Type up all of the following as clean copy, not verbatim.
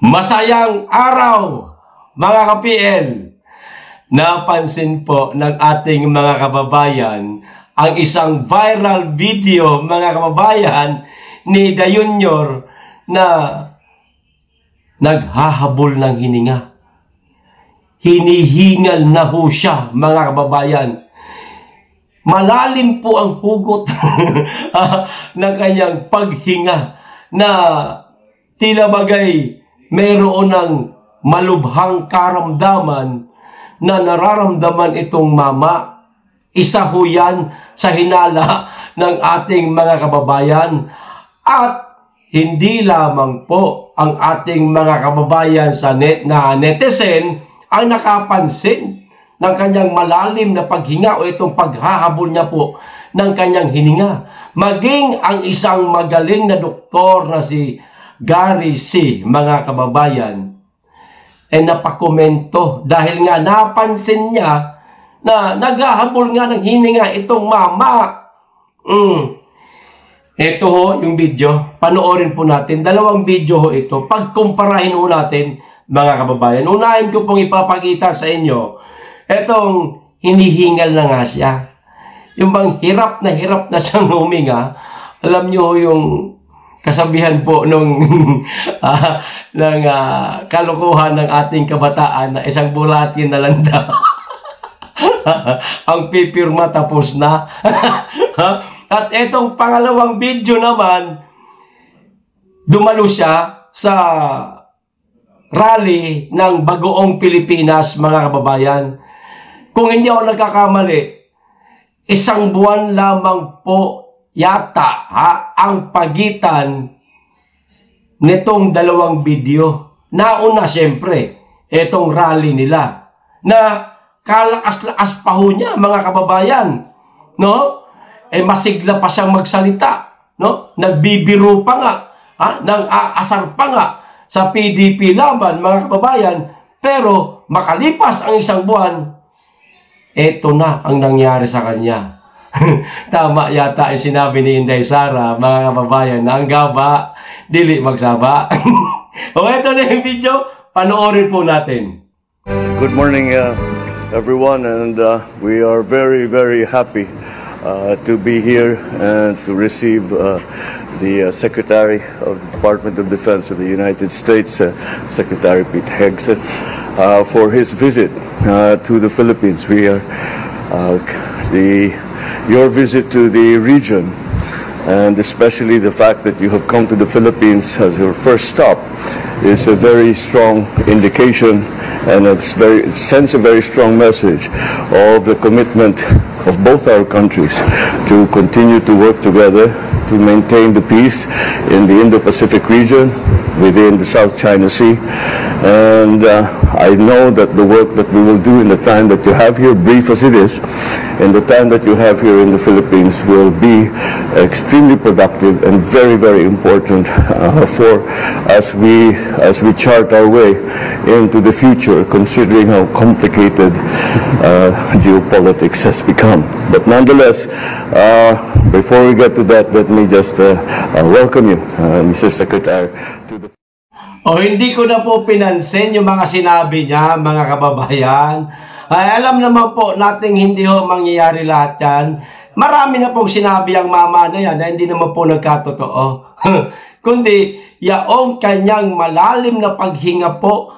Masayang araw, mga ka-PL! Napansin po ng ating mga kababayan ang isang viral video, mga kababayan, ni Da Junior na naghahabol ng hininga. Hinihingal na ho siya, mga kababayan. Malalim po ang hugot ng kanyang paghinga na tila bagay mayroon ng malubhang karamdaman na nararamdaman itong mama. Isa ho yan sa hinala ng ating mga kababayan. At hindi lamang po ang ating mga kababayan sa netizen ang nakapansin ng kanyang malalim na paghinga o itong paghahabol niya po ng kanyang hininga. Maging ang isang magaling na doktor na si Gary C., mga kababayan, napakomento dahil nga napansin niya na naghahabol nga ng hininga itong mama. Ito ho yung video. Panoorin po natin. Dalawang video ho ito. Pagkumparahin ho natin, mga kababayan. Unahin ko pong ipapakita sa inyo etong hinihingal na nga siya. Yung bang hirap na siyang huminga. Alam nyo yung kasabihan po nung kalokohan ng ating kabataan na isang bulati na landa. Ang pipirma tapos na. At etong pangalawang video naman, dumalo siya sa rally ng Bagoong Pilipinas, mga kababayan. Kung hindi ako nagkakamali, isang buwan lamang po yata ang pagitan nitong dalawang video. Nauna siyempre, itong rally nila na kalakas-lakas pa ho niya, mga kababayan. No? Masigla pa siyang magsalita. No? Nagbibiro pa nga. Nang aasar pa nga sa PDP laban, mga kababayan. Pero makalipas ang isang buwan, eto na ang nangyari sa kanya. Tama yata ang sinabi ni Inday Sara, mga kababayan, na ang gaba, dili magsaba. O eto na yung video, panoorin po natin. Good morning everyone, and we are very, very happy to be here and to receive the Secretary of the Department of Defense of the United States, Secretary Pete Hegseth, for his visit to the Philippines. We are your visit to the region, and especially the fact that you have come to the Philippines as your first stop, is a very strong indication, and it sends a very strong message of the commitment of both our countries to continue to work together to maintain the peace in the Indo-Pacific region, within the South China Sea. And I know that the work that we will do in the time that you have here, brief as it is, in the time that you have here in the Philippines, will be extremely productive and very, very important for as we chart our way into the future, considering how complicated geopolitics has become. But nonetheless, before we get to that, let me just welcome you, Mr. Secretary, to the... Hindi ko na po pinansin yung mga sinabi niya, mga kababayan. Alam naman po nating hindi ho mangyayari lahat yan. Marami na pong sinabi ang mama na yan na hindi naman po nagkatotoo. Kundi, yaong kanyang malalim na paghinga po,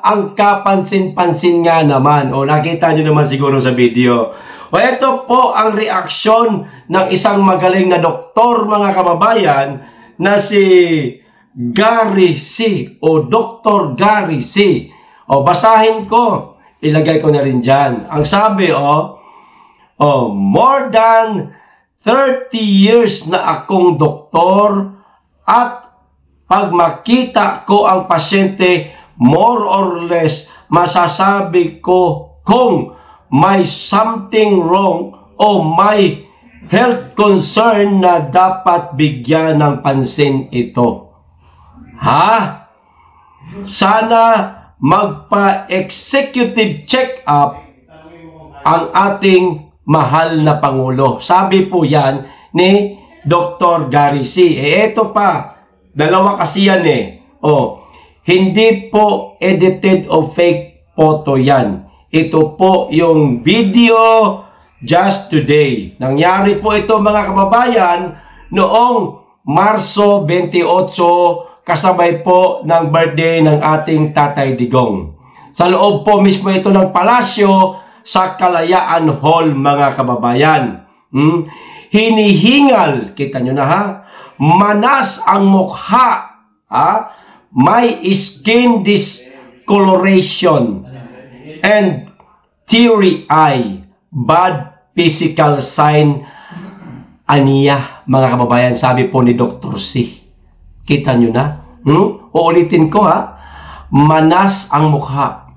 ang kapansin-pansin nga naman. Nakita nyo naman siguro sa video. Ito po ang reaksyon ng isang magaling na doktor, mga kababayan, na si Gary C. o Dr. Gary C. Basahin ko. Ilagay ko na rin dyan. Ang sabi, more than 30 years na akong doktor, at pag makita ko ang pasyente, more or less, masasabi ko kung may something wrong o may health concern na dapat bigyan ng pansin ito. Sana magpa-executive check-up ang ating mahal na Pangulo. Sabi po yan ni Dr. Gary C. Ito pa, dalawa kasi yan Hindi po edited o fake photo yan. Ito po yung video just today. Nangyari po ito mga kababayan noong Marso 28, kasabay po ng birthday ng ating Tatay Digong. Sa loob po mismo ito ng palasyo sa Kalayaan Hall mga kababayan. Hinihingal, kita nyo na ha, manas ang mukha, may skin discoloration and teary eye, bad physical sign, aniya mga kababayan, sabi po ni Dr. C. Kita nyo na? Uulitin ko ha, manas ang mukha.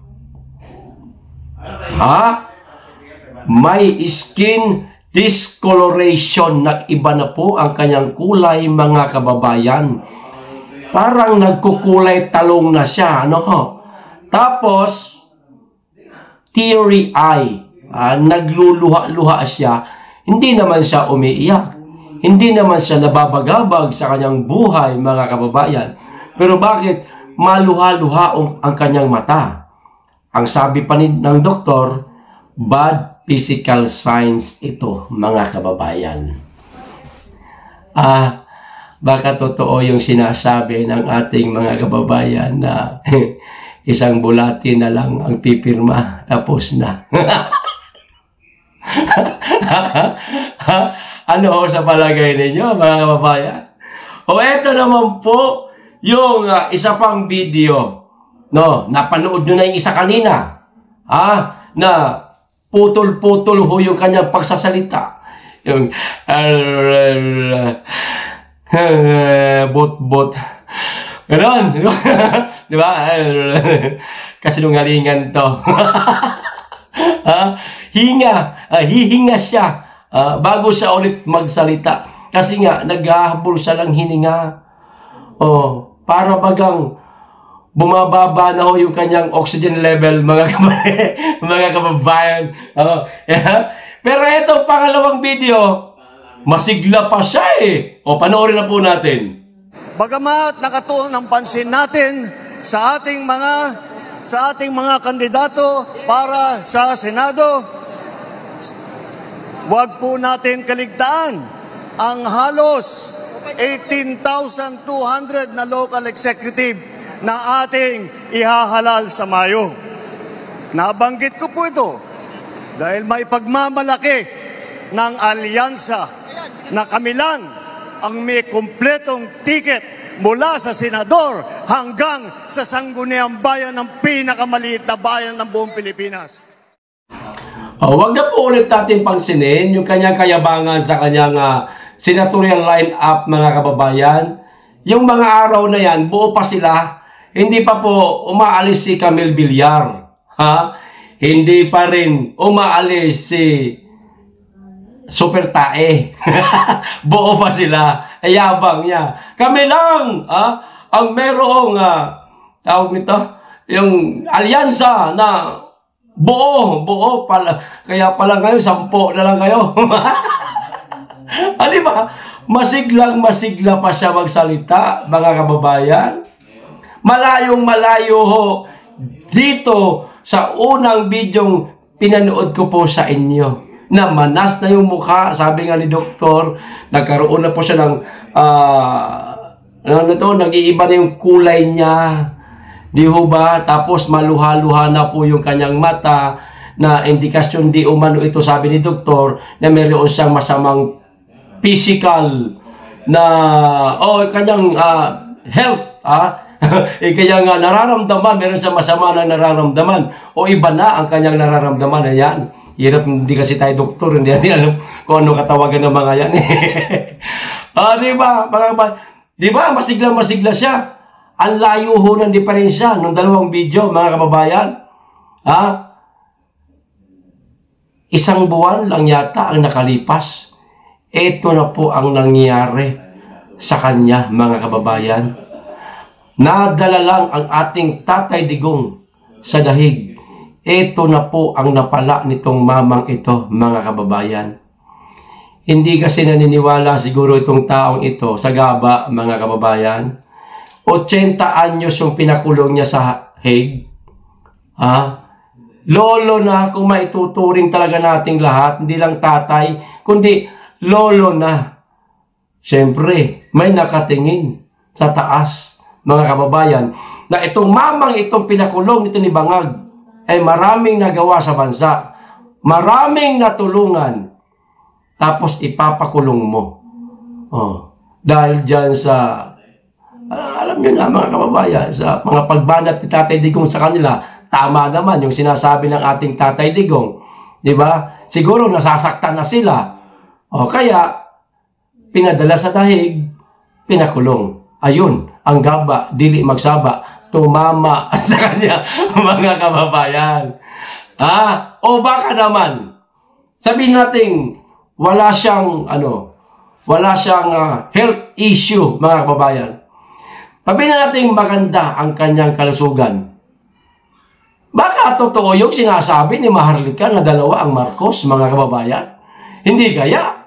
May skin discoloration, nag-iba na po ang kanyang kulay mga kababayan. Parang nagkukulay talong na siya, ano ho? Tapos teary eye, nagluluha-luha siya. Hindi naman siya umiiyak. Hindi naman siya nababagabag sa kanyang buhay mga kababayan. Pero bakit maluha-luha ang kanyang mata? Ang sabi pa ng doktor, bad physical signs ito, mga kababayan. Baka totoo yung sinasabi ng ating mga kababayan na isang bulati na lang ang pipirma, tapos na. Ano sa palagay ninyo, mga kababayan? O eto naman po yung isa pang video. No, napanood nyo na yung isa kanina. Na putol-putol ho yung kanyang pagsasalita. Yung bot-bot. Ganon. Di ba? Kasinungalingan to. Hihinga siya bago siya ulit magsalita. Kasi nga, naghahabol siya ng hininga. Para bagang bumababa na ho yung kanyang oxygen level, mga kababayan. Pero itong pangalawang video, masigla pa siya eh. Panoorin na po natin. Bagamat nakatuon ang pansin natin sa ating mga kandidato para sa Senado, huwag po natin kaligtaan ang halos 18,200 na local executive na ating ihahalal sa Mayo. Nabanggit ko po ito dahil may pagmamalaki ng alyansa na kami lang ang may kumpletong ticket mula sa senador hanggang sa sangguniang bayan ng pinakamaliit na bayan ng buong Pilipinas. Wag na po ulit natin pansinin yung kanyang kayabangan sa kanyang senatorial line-up, mga kababayan. Yung mga araw na yan, buo pa sila. Hindi pa po umaalis si Camille Villar. Hindi pa rin umaalis si Super Tae. Buo pa sila. Ayabang niya. Kami lang ang merong tawag nito, yung alyansa na buo pala. Kaya pala ngayon 10 na lang kayo. Di ba? Masigla pa siya magsalita, mga kababayan. Malayong malayo ho dito sa unang bidyong pinanood ko po sa inyo. Na manas na yung mukha, sabi nga ni doktor, nagkaroon na po siya ng nag-iiba na yung kulay niya. Di ho ba? Tapos maluha-luha na po yung kanyang mata, na indikasyon di umano ito, sabi ni doktor, na mayroon siyang masamang physical na kanyang health, kaya nga nararamdaman, meron siyang masama na nararamdaman, o iba na ang kanyang nararamdaman. Ayan, hirap, hindi kasi tayo doktor, hindi alam kung ano katawagan ng mga yan. Di ba, masigla siya. Ang layo ho ng diferensya ng dalawang video, mga kababayan. Isang buwan lang yata ang nakalipas. Ito na po ang nangyari sa kanya, mga kababayan. Nadala lang ang ating Tatay Digong sa dahig. Ito na po ang napala nitong mamang ito, mga kababayan. Hindi kasi naniniwala siguro itong taong ito sa gaba, mga kababayan. 80 anyos yung pinakulong niya sa Hague. Lolo na, kung maituturing talaga nating lahat, hindi lang tatay, kundi lolo na. Siyempre, may nakatingin sa taas, mga kababayan, na itong mamang itong pinakulong nito ni Bangag ay maraming nagawa sa bansa, maraming natulungan, tapos ipapakulong mo. Dahil dyan sa, alam nyo na mga kababayan, sa mga pagbanat ni Tatay Digong sa kanila, tama naman yung sinasabi ng ating Tatay Digong. Diba? Siguro nasasaktan na sila. Kaya, pinadala sa dahig, pinakulong. Ayun, ang gaba, dili magsaba, tumama sa kanya, mga kababayan. O baka naman, sabihin natin, wala siyang, health issue, mga kababayan. Sabihin natin maganda ang kanyang kalusugan. Baka totoo yung sinasabi ni Maharlika na dalawa ang Marcos, mga kababayan. Hindi kaya?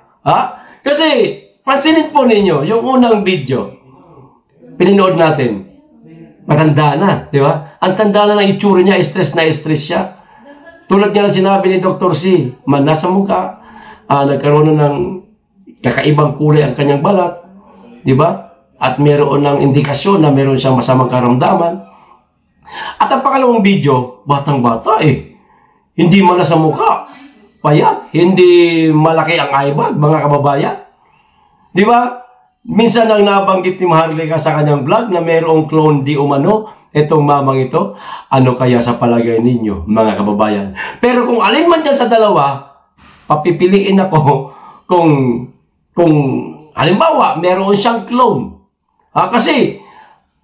Kasi, pansinin po ninyo, yung unang video, pininood natin, maganda na, di ba? Ang tanda na ng itsura niya, stress na stress siya. Tulad nga ng sinabi ni Dr. C, mana sa mukha, nagkaroon na ng kakaibang kulay ang kanyang balat, di ba? At meron ng indikasyon na meron siyang masamang karamdaman. At ang pangalawang video, batang-bata hindi mana sa mukha, payat, hindi malaki ang eyebag, mga kababayan. Di ba? Minsan ang nabanggit ni Maharlika sa kanyang vlog na mayroong clone di umano, itong mamang ito. Ano kaya sa palagay ninyo, mga kababayan? Pero kung alin man dyan sa dalawa, papipiliin ako kung halimbawa, meron siyang clone. Kasi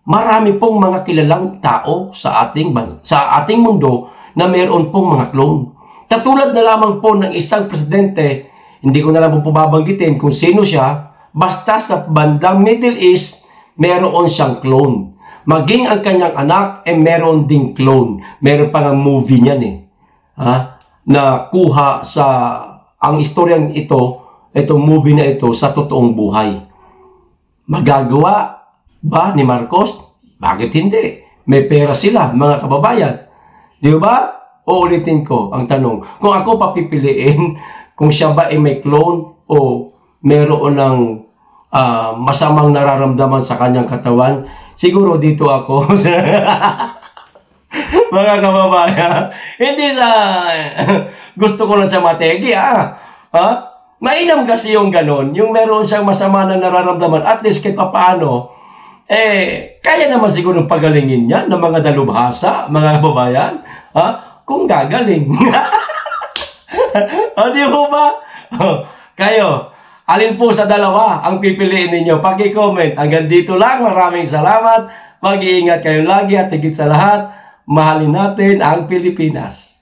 marami pong mga kilalang tao sa ating mundo na meron pong mga clone. Katulad na lamang po ng isang presidente, hindi ko na lang po babanggitin kung sino siya, basta sa bandang Middle East, meron siyang clone. Maging ang kanyang anak, meron ding clone. Meron pa ng movie niyan na kuha sa, ang istoryang ito, itong movie na ito, sa totoong buhay. Magagawa ba ni Marcos? Bakit hindi? May pera sila, mga kababayan. Di ba? Uulitin ko ang tanong. Kung ako papipiliin, kung siya ba ay may clone o meron ng masamang nararamdaman sa kanyang katawan, siguro dito ako. Mga kababayan, hindi sa gusto ko lang sa mategi, mainam kasi yung ganon, yung meron siyang masama na nararamdaman, at least kahit paano, kaya naman siguro pagalingin niya ng mga dalubhasa, mga kababayan, kung gagaling. Di mo ba? Kayo, alin po sa dalawa ang pipiliin ninyo? Paki-comment. Hanggang dito lang. Maraming salamat. Mag-iingat kayo lagi at higit sa lahat, mahalin natin ang Pilipinas.